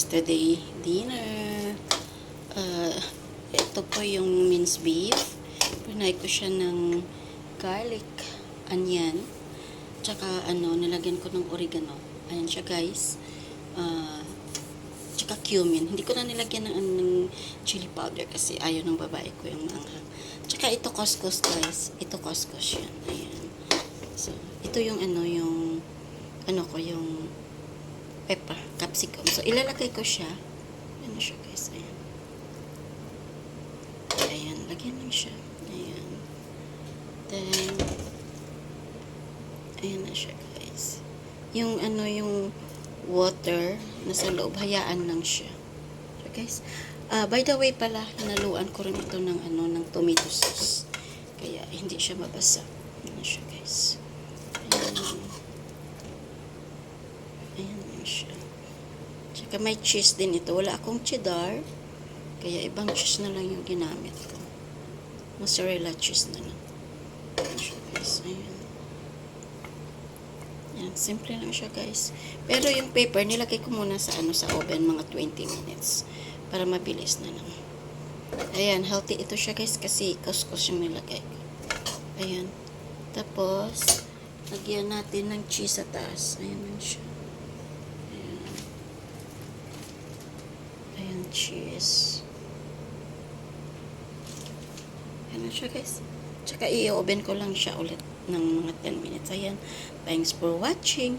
today dinner. Ito po yung minced beef. Pinay ko siya ng garlic, onion, tsaka nilagyan ko ng oregano. Ayan siya guys. Tsaka cumin. Hindi ko na nilagyan ng chili powder kasi ayaw ng babae ko yung maanghang. Tsaka ito couscous guys. Ito couscous yan. Ayan. So, ito yung yung pepper, capsicum. So, ilalagay ko siya. Ayan siya guys. Ayan. Ayan. Lagyan lang siya. Ayan. Then, ayan na siya guys. Yung yung water nasa loob, hayaan lang siya. So guys, by the way pala, hinaluan ko rin ito ng ng tomato sauce. Kaya hindi siya mabasa. Ayan siya guys. Ayan. Ayan lang siya. Tsaka may cheese din ito. Wala akong cheddar. Kaya ibang cheese na lang yung ginamit ko. Mozzarella cheese na lang. Ayan siya guys. Ayan. Yan, simple lang siya guys. Pero yung paper, nilagay ko muna sa sa oven mga 20 minutes para mabilis na lang. Ayan, healthy ito siya guys kasi couscous yung nilagay ko. Ayan. Tapos, lagyan natin ng cheese sa taas. Ayan lang siya. Ayan. Ayan, cheese. Ayan lang siya guys. Tsaka i-oven ko lang siya ulit ng mga 10 minutes. Ayan. Thanks for watching.